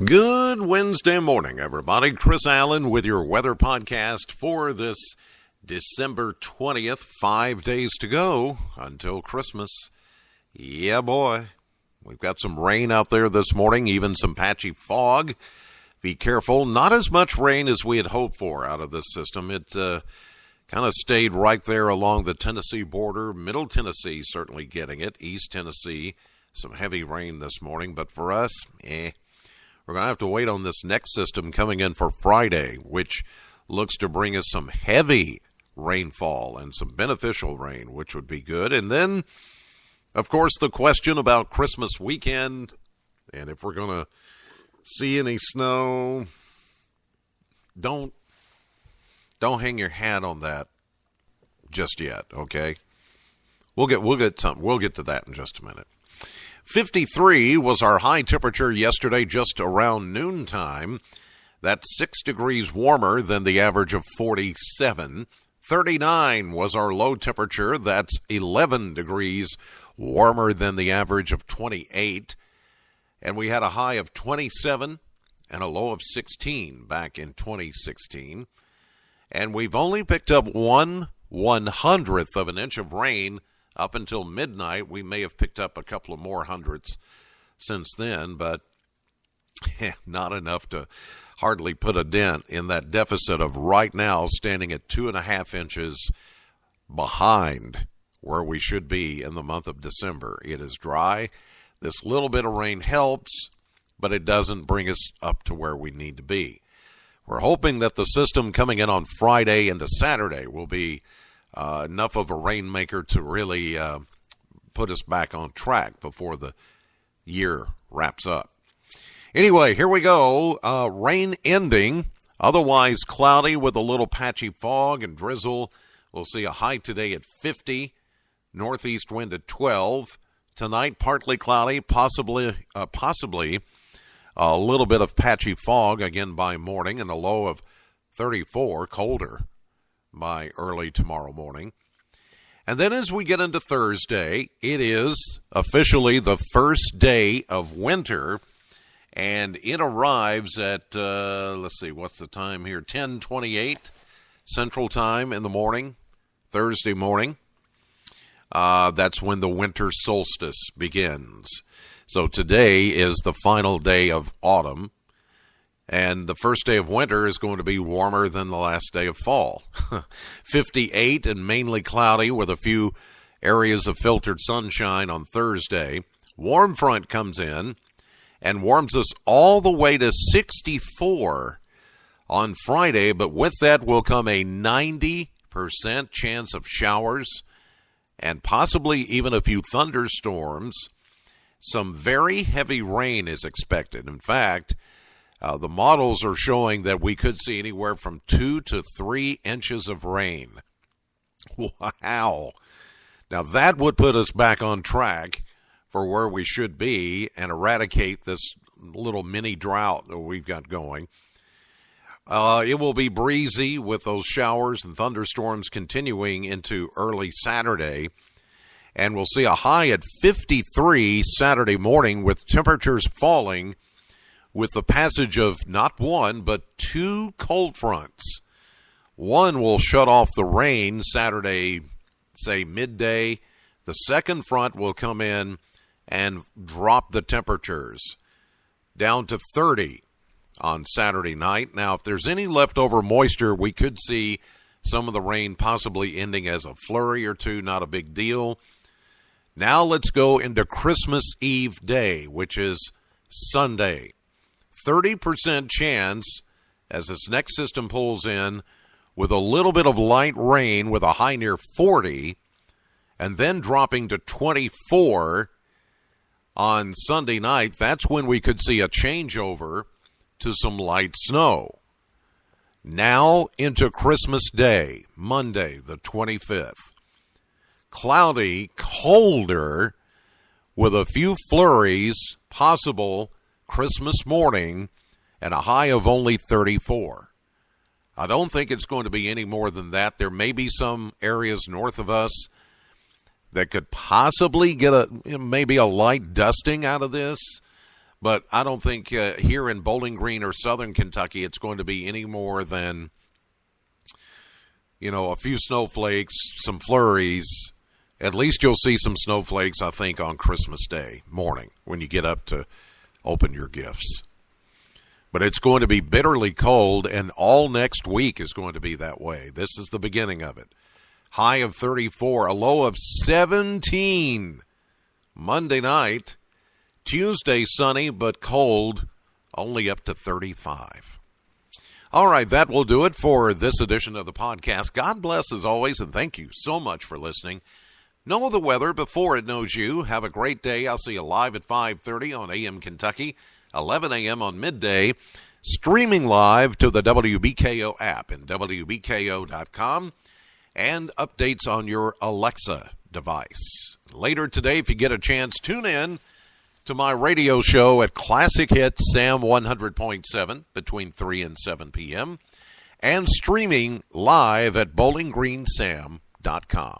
Good Wednesday morning, everybody. Chris Allen with your weather podcast for this December 20th. 5 days to go until Christmas. Yeah, boy. We've got some rain out there this morning, even some patchy fog. Be careful. Not as much rain as we had hoped for out of this system. It kind of stayed right there along the Tennessee border. Middle Tennessee certainly getting it. East Tennessee, some heavy rain this morning. But for us, we're going to have to wait on this next system coming in for Friday, which looks to bring us some heavy rainfall and some beneficial rain, which would be good. And then, of course, the question about Christmas weekend and if we're going to see any snow. Don't hang your hat on that just yet, okay? We'll get to that in just a minute. 53 was our high temperature yesterday, just around noontime. That's 6 degrees warmer than the average of 47. 39 was our low temperature. That's 11 degrees warmer than the average of 28. And we had a high of 27 and a low of 16 back in 2016. And we've only picked up 1/100th of an inch of rain up until midnight. We may have picked up a couple of more hundredths since then, but not enough to hardly put a dent in that deficit of right now standing at 2.5 inches behind where we should be in the month of December. It is dry. This little bit of rain helps, but it doesn't bring us up to where we need to be. We're hoping that the system coming in on Friday into Saturday will be enough of a rainmaker to really put us back on track before the year wraps up. Anyway, here we go. Rain ending, otherwise cloudy with a little patchy fog and drizzle. We'll see a high today at 50, northeast wind at 12. Tonight, partly cloudy, possibly a little bit of patchy fog again by morning, and a low of 34, colder by early tomorrow morning. And then as we get into Thursday, it is officially the first day of winter, and it arrives at, let's see, what's the time here? 10:28 Central Time in the morning, Thursday morning. That's when the winter solstice begins. So today is the final day of autumn, and the first day of winter is going to be warmer than the last day of fall. 58 and mainly cloudy with a few areas of filtered sunshine on Thursday. Warm front comes in and warms us all the way to 64 on Friday, but with that will come a 90% chance of showers and possibly even a few thunderstorms. Some very heavy rain is expected. In fact, the models are showing that we could see anywhere from 2 to 3 inches of rain. Wow. Now that would put us back on track for where we should be and eradicate this little mini drought that we've got going. It will be breezy with those showers and thunderstorms continuing into early Saturday. And we'll see a high at 53 Saturday morning with temperatures falling with the passage of not one, but 2 cold fronts. One will shut off the rain Saturday, say midday. The second front will come in and drop the temperatures down to 30 on Saturday night. Now, if there's any leftover moisture, we could see some of the rain possibly ending as a flurry or two, not a big deal. Now let's go into Christmas Eve day, which is Sunday. 30% chance as this next system pulls in with a little bit of light rain with a high near 40, and then dropping to 24 on Sunday night. That's when we could see a changeover to some light snow. Now into Christmas Day, Monday the 25th. Cloudy, colder, with a few flurries possible Christmas morning, and a high of only 34. I don't think it's going to be any more than that. There may be some areas north of us that could possibly get maybe a light dusting out of this, But I don't think here in Bowling Green or Southern Kentucky it's going to be any more than, a few snowflakes, some flurries. At least you'll see some snowflakes, I think, on Christmas Day morning when you get up to open your gifts. But it's going to be bitterly cold, and all next week is going to be that way. This is the beginning of it. High of 34, a low of 17 Monday night. Tuesday, sunny but cold, only up to 35. All right, that will do it for this edition of the podcast. God bless as always, and thank you so much for listening. Know the weather before it knows you. Have a great day. I'll see you live at 5:30 on AM Kentucky, 11 a.m. on midday, streaming live to the WBKO app and WBKO.com, and updates on your Alexa device. Later today, if you get a chance, tune in to my radio show at Classic Hit Sam 100.7 between 3 and 7 p.m. and streaming live at bowlinggreensam.com.